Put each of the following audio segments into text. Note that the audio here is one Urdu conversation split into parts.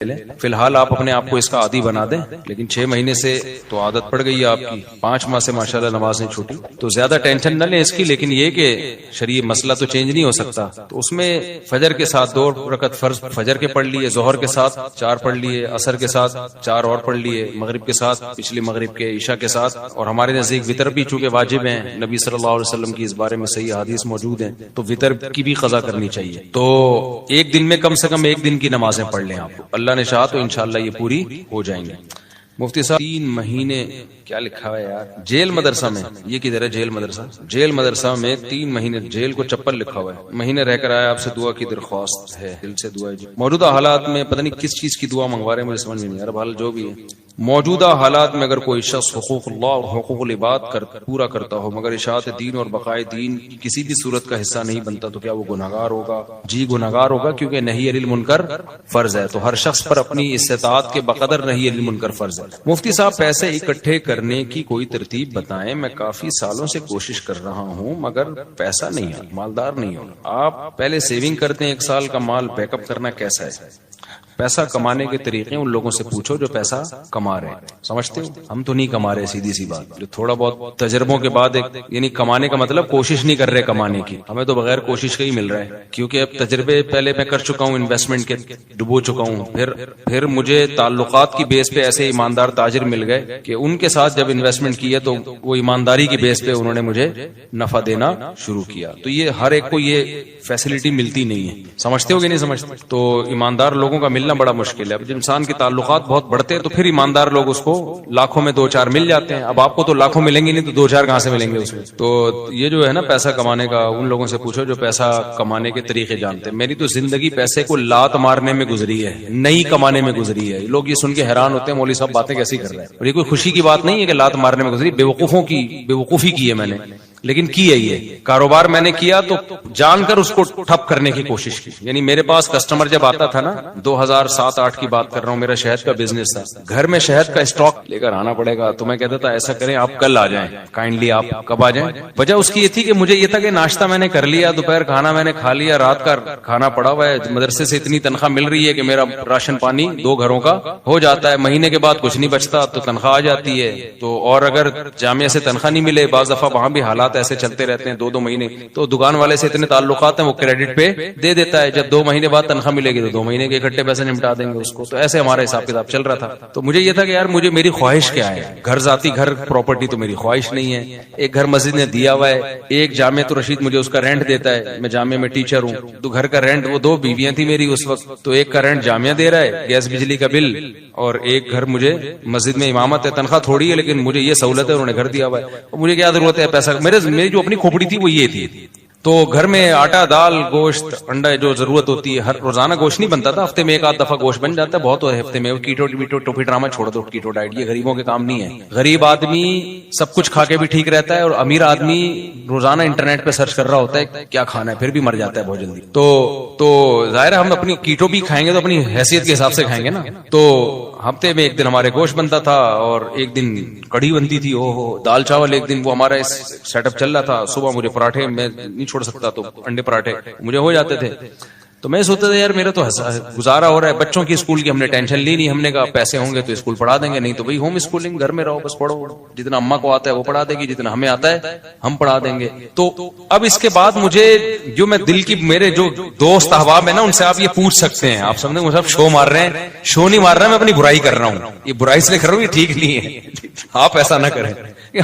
فی الحال آپ اپنے آپ کو اس کا عادی بنا دیں، لیکن 6 مہینے سے تو عادت پڑ گئی ہے آپ کی، 5 ماہ سے ماشاءاللہ نماز نہیں چھوٹی، تو زیادہ ٹینشن نہ لیں اس کی، لیکن یہ کہ شرعی مسئلہ تو چینج نہیں ہو سکتا، تو اس میں فجر کے ساتھ 2 رکعت فرض فجر کے پڑھ لیے، ظہر کے ساتھ 4 پڑھ لیے، عصر کے ساتھ 4 اور پڑھ لیے، مغرب کے ساتھ پچھلی مغرب کے، عشاء کے ساتھ، اور ہمارے نزدیک وتر بھی چونکہ واجب ہیں، نبی صلی اللہ علیہ وسلم کی اس بارے میں صحیح حدیث موجود ہیں، تو وتر کی بھی قضا کرنی چاہیے، تو ایک دن میں کم سے کم 1 دن کی نمازیں پڑھ لیں آپ، اللہ نے چاہا تو انشاءاللہ یہ پوری ہو جائیں گے۔ مفتی صاحب 3 مہینے کیا لکھا ہوا ہے یار، جیل مدرسہ میں، یہ کدھر ہے جیل مدرسہ؟ جیل مدرسہ میں 3 مہینے، جیل کو چپل لکھا ہوا ہے، مہینے رہ کر آیا، آپ سے دعا کی درخواست ہے، دل سے دعا ہے جی۔ موجودہ حالات میں پتہ نہیں کس چیز کی دعا منگوا رہے ہیں، مجھے سمجھ میں نہیں آ رہا، بہرحال جو بھی ہے، موجودہ حالات میں اگر کوئی شخص حقوق اللہ اور حقوق العباد پورا کرتا ہو مگر اشاعت دین اور بقائے دین کی کسی بھی صورت کا حصہ نہیں بنتا تو کیا وہ گناہگار ہوگا؟ جی گناہگار ہوگا، کیونکہ نہی عن المنکر فرض ہے، تو ہر شخص پر اپنی استطاعت کے بقدر نہی عن المنکر فرض ہے۔ مفتی صاحب پیسے اکٹھے کرنے کی کوئی ترتیب بتائیں، میں کافی سالوں سے کوشش کر رہا ہوں مگر پیسہ نہیں ہے، مالدار نہیں ہوں۔ آپ پہلے سیونگ کرتے ہیں، 1 سال کا مال بیک اپ کرنا کیسا ہے؟ پیسہ کمانے کے طریقے ان لوگوں سے پوچھو جو پیسہ کما رہے ہیں، سمجھتے ہو؟ ہم تو نہیں کما رہے، سیدھی سی بات، جو تھوڑا بہت تجربوں کے بعد یعنی کمانے کا مطلب کوشش نہیں کر رہے کمانے کی، ہمیں تو بغیر کوشش کے ہی مل رہا ہے، کیونکہ اب تجربے پہلے میں کر چکا ہوں، انویسٹمنٹ کے ڈبو چکا ہوں، پھر مجھے تعلقات کی بیس پہ ایسے ایماندار تاجر مل گئے کہ ان کے ساتھ جب انویسٹمنٹ کیا تو وہ ایمانداری کی بیس پہ انہوں نے مجھے نفع دینا شروع کیا، تو یہ ہر ایک کو یہ فیسلٹی ملتی نہیں ہے، سمجھتے ہو کہ نہیں سمجھتے؟ تو ایماندار لوگوں کا ملنا بڑا مشکل ہے، اب جب انسان کے تعلقات بہت بڑھتے ہیں تو پھر ایماندار لوگ اس کو لاکھوں میں 2-4 مل جاتے ہیں، اب آپ کو تو لاکھوں ملیں گے نہیں تو 2-4 کہاں سے ملیں گے اس میں؟ تو یہ جو ہے نا پیسہ کمانے کا، ان لوگوں سے پوچھو جو پیسہ کمانے کے طریقے جانتے ہیں۔ میری تو زندگی پیسے کو لات مارنے میں گزری ہے، نہیں کمانے میں گزری ہے، لوگ یہ سن کے حیران ہوتے ہیں مولوی صاحب باتیں کیسی کر رہے ہیں، اور یہ کوئی خوشی کی بات نہیں ہے کہ لات مارنے میں گزری، بیوقوفی کی ہے میں نے، لیکن کی ہے یہ کاروبار میں نے کیا تو جان کر اس کو ٹھپ کرنے کی کوشش کی، یعنی میرے پاس کسٹمر جب آتا تھا نا، 2007-8 کی بات کر رہا ہوں، میرا شہد کا بزنس تھا، گھر میں شہد کا اسٹاک لے کر آنا پڑے گا، تو میں کہتا تھا ایسا کریں آپ کل آ جائیں، کائنڈلی آپ کب آ جائیں؟ وجہ اس کی یہ تھی کہ مجھے یہ تھا کہ ناشتہ میں نے کر لیا، دوپہر کھانا میں نے کھا لیا، رات کا کھانا پڑا ہوا ہے، مدرسے سے اتنی تنخواہ مل رہی ہے کہ میرا راشن پانی 2 گھروں کا ہو جاتا ہے، مہینے کے بعد کچھ نہیں بچتا تو تنخواہ آ جاتی ہے، تو اور اگر جامعہ سے تنخواہ نہیں ملے، بعض دفعہ وہاں بھی حالات ایسے چلتے رہتے ہیں 2-2 مہینے، تو دکان والے سے اتنے تعلقات ہیں وہ کریڈٹ پہ دے دیتا ہے، جب 2 مہینے بعد تنخواہ ملے گی تو 2 مہینے کے اکٹھے پیسے نمٹا دیں گے اس کو، تو ایسے ہمارا حساب کتاب چل رہا تھا۔ تو مجھے یہ تھا کہ یار میری خواہش کیا ہے، گھر ذاتی گھر پراپرٹی تو میری خواہش نہیں ہے، ایک گھر مسجد نے دیا ہوا ہے، ایک جامعہ تو رشید مجھے اس کا رینٹ دیتا ہے، میں جامعہ میں ٹیچر ہوں، تو گھر کا رینٹ، وہ 2 بیویاں تھی میری اس وقت، تو ایک کا رینٹ جامعہ دے رہا ہے، گیس بجلی کا بل، اور ایک گھر مجھے مسجد میں امامت ہے، تنخواہ تھوڑی ہے لیکن مجھے یہ سہولت ہے، انہوں نے گھر دیا ہوا ہے، مجھے کیا ضرورت ہے پیسہ، میری جو اپنی کھوپڑی تھی وہ یہ تھی، تو گھر میں آٹا، دال، گوشت، انڈا جو ضرورت ہوتی ہے، ہر روزانہ گوشت نہیں بنتا تھا، ہفتے میں 1 آدھ دفعہ گوشت بن جاتا ہے، بہت ہے ہفتے میں، کیٹو ٹوپی ڈرامہ چھوڑ دو، کیٹو ڈائٹ یہ غریبوں کے کام نہیں ہے، غریب آدمی سب کچھ کھا کے بھی ٹھیک رہتا ہے، اور امیر آدمی روزانہ انٹرنیٹ پہ سرچ کر رہا ہوتا ہے کیا کھانا ہے، پھر بھی مر جاتا ہے بہت جلدی، تو ظاہر ہے ہم اپنی کیٹو بھی کھائیں گے تو اپنی حیثیت کے حساب سے کھائیں گے نا، تو ہفتے میں 1 دن ہمارے گوشت بنتا تھا اور 1 دن کڑھی بنتی تھی، دال چاول 1 دن، وہ ہمارا سیٹ اپ چل رہا تھا، صبح مجھے پراٹھے میں نہیں چھوڑ سکتا تو انڈے پراٹھے مجھے ہو جاتے تھے، تو میں سوچتا تھا یار میرا تو گزارا ہو رہا ہے، بچوں کی اسکول کی ہم نے ٹینشن لی نہیں، ہم نے کہا پیسے ہوں گے تو اسکول پڑھا دیں گے، نہیں تو بھئی ہوم اسکولنگ، گھر میں رہو بس پڑھو، جتنا اماں کو آتا ہے وہ پڑھا دے گی، جتنا ہمیں آتا ہے ہم پڑھا دیں گے۔ تو اب اس کے بعد مجھے جو میں دل کی، میرے جو دوست احباب ہیں نا ان سے آپ یہ پوچھ سکتے ہیں، آپ سمجھیں مجھے شو مار رہے ہیں، شو نہیں مار رہا میں اپنی برائی کر رہا ہوں، یہ برائی اس لیے کر رہا ہوں، یہ ٹھیک نہیں ہے، آپ ایسا نہ کریں،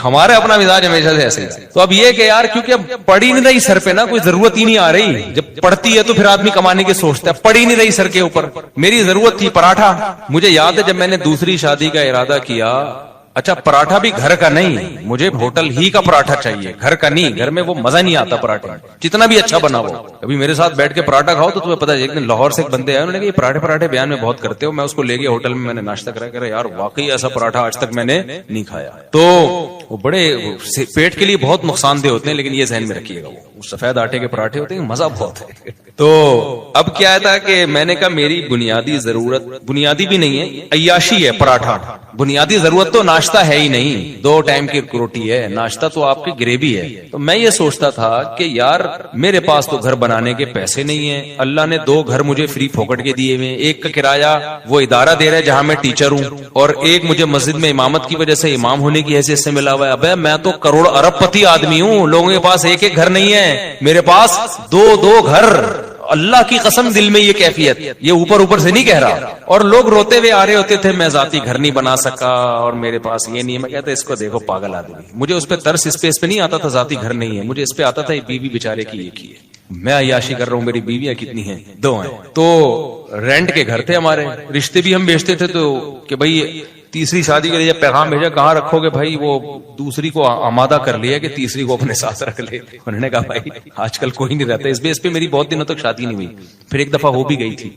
ہمارے اپنا مزاج ہمیشہ سے ایسے ہے، تو اب یہ کہ یار کیونکہ اب پڑی نہیں رہی سر پہ نا، کوئی ضرورت ہی نہیں آ رہی، جب پڑتی ہے تو پھر آدمی کمانے کی سوچتا ہے، پڑی نہیں رہی سر کے اوپر، میری ضرورت تھی پراٹھا، مجھے یاد ہے جب میں نے دوسری شادی کا ارادہ کیا، اچھا پراٹھا بھی گھر کا نہیں، مجھے ہوٹل ہی کا پراٹھا چاہیے، گھر کا نہیں، گھر میں وہ مزہ نہیں آتا پراٹھے جتنا بھی اچھا بنا ہو، کبھی میرے ساتھ بیٹھ کے پراٹھا کھاؤ تو تمہیں پتا ہے، ایک دن لاہور سے ایک بندے آئے، انہوں نے کہا یہ پراٹھے بیان میں بہت کرتے ہو، میں اس کو لے گیا ہوٹل میں نے ناشتہ کرا، کہہ رہا یار واقعی ایسا پراٹھا آج تک میں نے نہیں کھایا، تو وہ بڑے پیٹ کے لیے بہت نقصان دہ ہوتے ہیں، لیکن یہ ذہن میں رکھیے گا، وہ سفید آٹے کے پراٹھے ہوتے ہیں، مزہ بہت ہے۔ تو اب کیا تھا کہ میں نے کہا میری بنیادی ضرورت، بنیادی بھی نہیں ہے، عیاشی ہے پراٹھا، بنیادی ضرورت تو ناشتہ ہے ہی نہیں, 2 ٹائم کی روٹی ہے, ناشتہ تو آپ کی گریوی ہے. تو میں یہ سوچتا تھا کہ یار میرے پاس تو گھر بنانے کے پیسے نہیں ہیں, اللہ نے 2 گھر مجھے فری پھوکٹ کے دیے ہوئے, ایک کا کرایہ وہ ادارہ دے رہا ہے جہاں میں ٹیچر ہوں, اور ایک مجھے مسجد میں امامت کی وجہ سے امام ہونے کی حیثیت سے ملا ہوا ہے. ابے میں تو کروڑ ارب پتی آدمی ہوں, لوگوں کے پاس ایک ایک گھر نہیں ہے, میرے پاس 2 گھر. اللہ کی قسم دل میں یہ کیفیت, یہ اوپر سے نہیں کہہ رہا. اور لوگ روتے ہوئے آ رہے ہوتے تھے میں ذاتی گھر نہیں بنا سکا اور میرے پاس یہ نہیں ہے. میں کہتا اس کو دیکھو پاگل آدمی. مجھے اس پہ ترس اس پہ نہیں آتا تھا ذاتی گھر نہیں ہے, مجھے اس پہ آتا تھا بیوی بیچارے کی ایک ہی ہے, میں عیاشی کر رہا ہوں, میری بیویاں کتنی ہیں, 2 ہیں. تو رینٹ کے گھر تھے ہمارے, رشتے بھی ہم بیچتے تھے, تو کہ بھائی تیسری شادی کے لیے پیغام بھیجا, کہاں رکھو گے بھائی, وہ دوسری کو آمادہ کر لیا کہ تیسری کو اپنے ساتھ رکھ لے. انہوں نے کہا بھائی آج کل کوئی نہیں رہتا. اس بیس پہ میری بہت دنوں تک شادی نہیں ہوئی. پھر ایک دفعہ ہو بھی گئی تھی,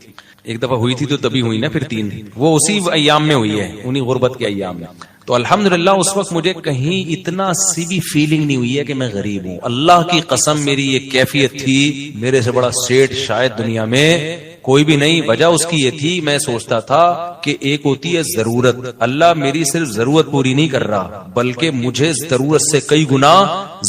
ایک دفعہ ہوئی تھی تو تبھی ہوئی نا, پھر 3 وہ اسی ایام میں ہوئی ہے, انہی غربت کے ایام میں. تو الحمدللہ اس وقت مجھے کہیں اتنا سی بھی فیلنگ نہیں ہوئی ہے کہ میں غریب ہوں. اللہ کی قسم میری یہ کیفیت تھی, میرے سے بڑا سیٹ شاید دنیا میں کوئی بھی نہیں. وجہ اس کی یہ تھی, میں سوچتا تھا کہ ایک ہوتی ہے ضرورت, اللہ میری صرف ضرورت پوری نہیں کر رہا بلکہ مجھے ضرورت سے کئی گنا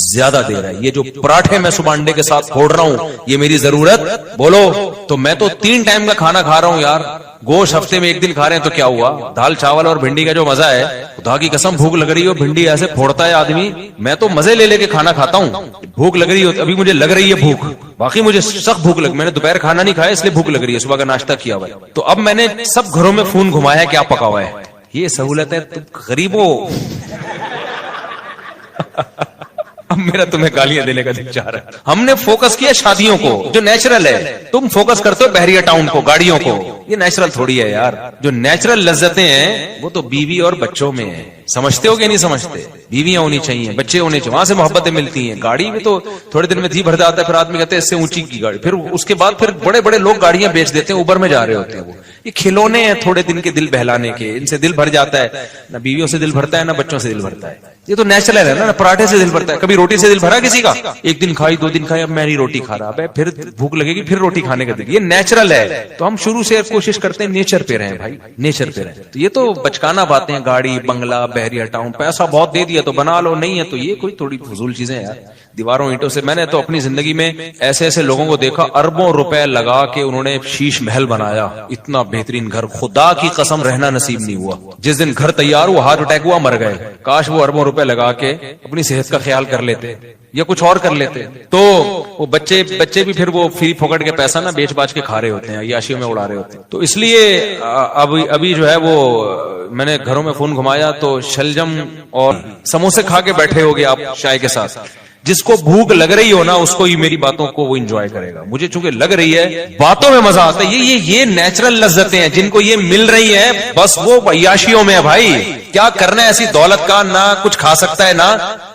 زیادہ دے رہا ہے. یہ جو پراٹھے میں صبح انڈے کے ساتھ پھوڑ رہا ہوں یہ میری ضرورت بولو تو میں تو 3 ٹائم کا کھانا کھا رہا ہوں یار. گوشت ہفتے میں 1 دن کھا رہے ہیں تو کیا ہوا, دال چاول اور بھنڈی کا جو مزہ ہے, خدا کی قسم بھوک لگ رہی ہو, بھنڈی ایسے پھوڑتا ہے آدمی, میں تو مزے لے کے کھانا کھاتا ہوں. بھوک لگ رہی ہو, ابھی مجھے لگ رہی ہے بھوک, باقی مجھے سخت بھوک لگ, میں نے دوپہر کھانا نہیں کھایا اس لیے بھوک لگ رہی ہے, صبح کا ناشتہ کیا ہوا ہے. تو اب میں نے سب گھروں میں فون گھمایا کیا پکا ہوا ہے, یہ سہولت ہے. تم غریبوں اب میرا تمہیں گالیاں دینے کا دل چاہ رہا ہے. ہم نے فوکس کیا شادیوں کو جو نیچرل ہے, تم فوکس کرتے ہو بحریہ ٹاؤن کو, گاڑیوں کو. یہ نیچرل تھوڑی ہے یار, جو نیچرل لذتیں ہیں وہ تو بیوی اور بچوں میں ہیں. سمجھتے ہو کہ نہیں سمجھتے؟ بیویاں ہونی چاہیے, بچے ہونے چاہیے, وہاں سے محبتیں ملتی ہیں. گاڑی میں تو تھوڑے دن میں تھی بھر جاتا ہے, پھر آدمی کہتے ہیں اس سے اونچی کی گاڑی, پھر اس کے بعد پھر بڑے بڑے لوگ گاڑیاں بیچ دیتے ہیں, اوبر میں جا رہے ہوتے ہیں. وہ یہ کھلونے ہیں تھوڑے دن کے دل بہلانے کے, ان سے دل بھر جاتا ہے. نہ بیویوں سے دل بھرتا ہے نہ بچوں سے دل بھرتا ہے. یہ تو نیچرل ہے نا, پراٹھے سے دل بھرتا ہے. کبھی روٹی سے دل بھرا کسی کا؟ 1 دن کھائی 2 دن کھائی, اب میں نہیں روٹی کھا رہا, پھر بھوک لگے گی, پھر روٹی کھانے کا دل. یہ نیچرل ہے. تو ہم شروع سے کوشش کرتے ہیں نیچر پہ رہیں بھائی, نیچر پہ رہیں. تو یہ تو بچکانا باتیں ہیں, گاڑی بنگلہ بحریہ ٹاؤن, پیسہ بہت دے دیا تو بنا لو, نہیں ہے تو یہ کوئی تھوڑی فضول چیزیں ہیں یار. دیواروں اینٹوں سے, میں نے تو اپنی زندگی میں ایسے ایسے لوگوں کو دیکھا اربوں روپے لگا کے انہوں نے شیش محل بنایا, اتنا بہترین گھر, خدا کی قسم رہنا نصیب نہیں ہوا. جس دن گھر تیار ہوا ہارٹ اٹیک ہوا, مر گئے. کاش وہ اربوں روپے لگا کے اپنی صحت کا خیال کر لیتے یا کچھ اور کر لیتے. تو وہ بچے بھی پھر وہ فری پھوکٹ کے پیسہ نا بیچ باچ کے کھا رہے ہوتے ہیں, عیاشیوں میں اڑا رہے ہوتے ہیں. تو اس لیے ابھی جو ہے وہ میں نے گھروں میں فون گھمایا تو شلجم اور سموسے کھا کے بیٹھے ہوگے آپ چائے کے ساتھ. جس کو بھوک لگ رہی ہو نا اس کو ہی میری باتوں کو وہ انجوائے کرے گا. مجھے چونکہ لگ رہی ہے, باتوں میں مزہ آتا ہے. یہ نیچرل لذتیں ہیں جن کو یہ مل رہی ہیں, بس وہ عیاشیوں میں ہے بھائی. کیا کرنا ہے ایسی دولت کا, نہ کچھ کھا سکتا ہے نہ.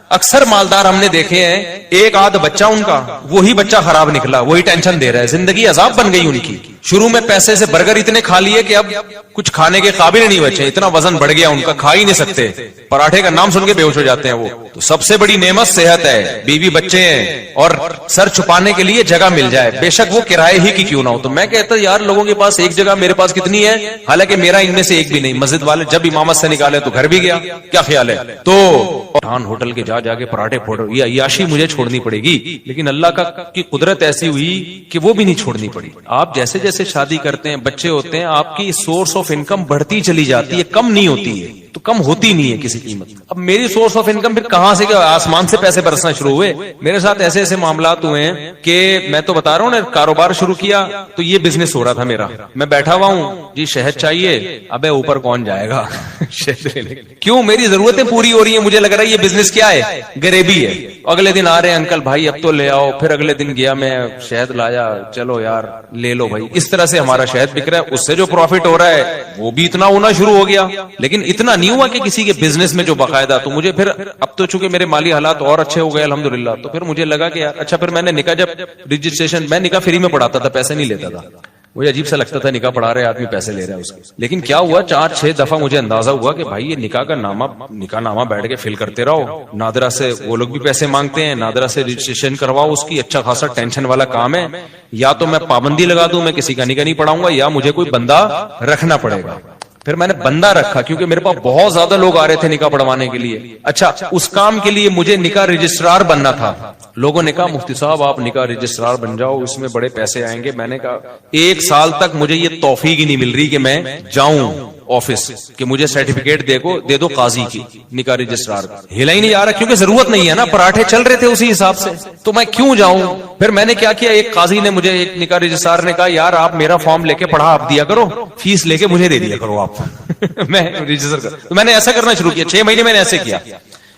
اکثر مالدار ہم نے دیکھے ہیں, 1 آدھ بچہ ان کا, وہی بچہ خراب نکلا, وہی ٹینشن دے رہا ہے, زندگی عذاب بن گئی ان کی. شروع میں پیسے سے برگر اتنے کھا لیے کہ اب کچھ کھانے کے قابل نہیں بچے, اتنا وزن بڑھ گیا ان کا, کھا ہی نہیں سکتے. پراٹھے کا نام سن کے بے ہوش ہو جاتے ہیں وہ. تو سب سے بڑی نعمت صحت ہے, بیوی بچے ہیں, اور سر چھپانے کے لیے جگہ مل جائے, بے شک وہ کرائے ہی کی کیوں نہ ہو. تو میں کہتا یار لوگوں کے پاس ایک جگہ, میرے پاس کتنی ہے, حالانکہ میرا ان میں سے ایک بھی نہیں. مسجد والے جب امامت سے نکالے تو گھر بھی گیا, کیا خیال ہے. تو ہوٹل کے جا کے پراٹھے پھوڑو, یہ عیاشی مجھے چھوڑنی پڑے گی, لیکن اللہ کی قدرت ایسی ہوئی کہ وہ بھی نہیں چھوڑنی پڑی. آپ جیسے جیسے شادی کرتے ہیں, بچے ہوتے ہیں, آپ کی سورس آف انکم بڑھتی چلی جاتی ہے, کم نہیں ہوتی ہے. تو کم ہوتی نہیں ہے کسی قیمت. اب میری سورس آف انکم پھر کہاں سے, آسمان سے پیسے برسنا شروع ہوئے. میرے ساتھ ایسے ایسے معاملات ہوئے ہیں کہ میں تو بتا رہا ہوں نا, کاروبار شروع کیا تو یہ بزنس ہو رہا تھا میرا, میں بیٹھا ہوا ہوں جی شہد چاہیے, ابے اوپر کون جائے گا شہد لینے, کیوں میری ضرورتیں پوری ہو رہی ہیں. مجھے لگ رہا ہے یہ بزنس کیا ہے, غریبی ہے. اگلے دن آ رہے ہیں انکل بھائی اب تو لے آؤ, پھر اگلے دن گیا میں شہد لایا, چلو یار لے لو بھائی. اس طرح سے ہمارا شہد بک رہا ہے, اس سے جو پروفٹ ہو رہا ہے وہ بھی اتنا ہونا شروع ہو گیا, لیکن اتنا نہیں ہوا کہ کسی کے بزنس میں جو باقاعدہ. تو مجھے پھر اب تو چونکہ میرے مالی حالات اور اچھے ہو گئے الحمدللہ, تو پھر مجھے لگا کہ یار اچھا. پھر میں نے نکاح جب رجسٹریشن, میں نکاح فری میں پڑھاتا تھا, پیسے نہیں لیتا تھا. وہ عجیب سا لگتا تھا, نکاح پڑھا رہے آدمی پیسے لے رہا ہے اس کے. لیکن کیا ہوا 4-6 دفعہ مجھے اندازہ ہوا کہ بھائی یہ نکاح کا نکاح نامہ بیٹھ کے فل کرتے رہو, نادرا سے وہ لوگ بھی پیسے مانگتے ہیں, نادرا سے رجسٹریشن کرواؤ, اس کی اچھا خاصا ٹینشن والا کام ہے. یا تو میں پابندی لگا دوں, میں کسی کا نکاح نہیں پڑھاؤں گا, یا مجھے کوئی بندہ رکھنا پڑے گا. پھر میں نے بندہ رکھا کیونکہ میرے پاس بہت زیادہ لوگ آ رہے تھے نکاح پڑھوانے کے لیے. اچھا اس کام کے لیے مجھے نکاح رجسٹرار بننا تھا. لوگوں نے کہا مفتی صاحب آپ نکاح رجسٹرار بن جاؤ, اس میں بڑے پیسے آئیں گے. میں نے کہا 1 سال تک مجھے یہ توفیق ہی نہیں مل رہی کہ میں جاؤں آفس کہ مجھے سرٹیفکیٹ دے دو قاضی کی نکاح رجسٹرار. ہلا ہی نہیں جا رہا کیونکہ ضرورت نہیں ہے نا, پراٹھے چل رہے تھے اسی حساب سے, تو میں کیوں جاؤں. پھر میں نے کیا کیا, ایک قاضی نے مجھے, ایک نکاح رجسٹرار نے کہا یار آپ میرا فارم لے کے پڑھا آپ دیا کرو, فیس لے کے مجھے دے دیا کرو آپ. میں رجسٹر کر, تو میں نے ایسا کرنا شروع کیا. 6 مہینے میں نے ایسے کیا.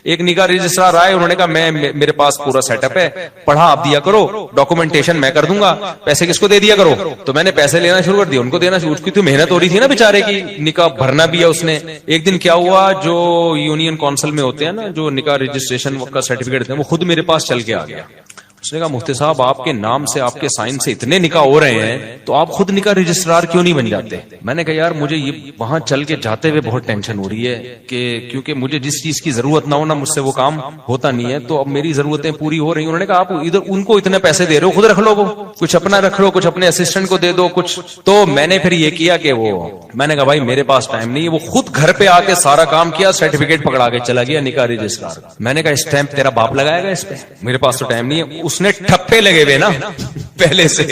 ایک نکاح رجسٹرار آئے, انہوں نے کہا میرے پاس پورا سیٹ اپ ہے, پڑھا آپ دیا کرو, ڈاکومنٹیشن میں کر دوں گا, پیسے کس کو دے دیا کرو. تو میں نے پیسے لینا شروع کر دیا, ان کو دینا شروع کی. تو محنت ہو رہی تھی نا بیچارے کی, نکاح بھرنا بھی ہے اس نے. ایک دن کیا ہوا, جو یونین کونسل میں ہوتے ہیں نا جو نکاح رجسٹریشن کا سرٹیفکیٹ دیتے ہیں, وہ خود میرے پاس چل کے آ گیا. اس نے کہا مفتی صاحب آپ کے نام سے آپ کے سائن سے اتنے نکاح ہو رہے ہیں تو آپ خود نکاح رجسٹرار کیوں نہیں بن جاتے. میں نے کہا یار مجھے یہ وہاں چل کے جاتے ہوئے بہت ٹینشن ہو رہی ہے کہ کیونکہ مجھے جس چیز کی ضرورت نہ ہونا مجھ سے وہ کام ہوتا نہیں ہے, تو اب میری ضرورتیں پوری ہو رہی ہیں. انہوں نے کہا آپ ادھر ان کو اتنے پیسے دے رہے ہو, خود رکھ لو, وہ کچھ اپنا رکھ لو, کچھ اپنے اسسٹنٹ کو دے دو کچھ. تو میں نے پھر یہ کیا کہ میں نے کہا بھائی میرے پاس ٹائم نہیں ہے. وہ خود گھر پہ آ کے سارا کام کیا, سرٹیفکیٹ پکڑا کے چلا گیا نکاح رجسٹرار. میں نے کہا اسٹیمپ تیرا باپ لگائے گا اس پہ, میرے پاس تو ٹائم نہیں ہے. اس نے ٹھپے لگے ہوئے نا پہلے سے.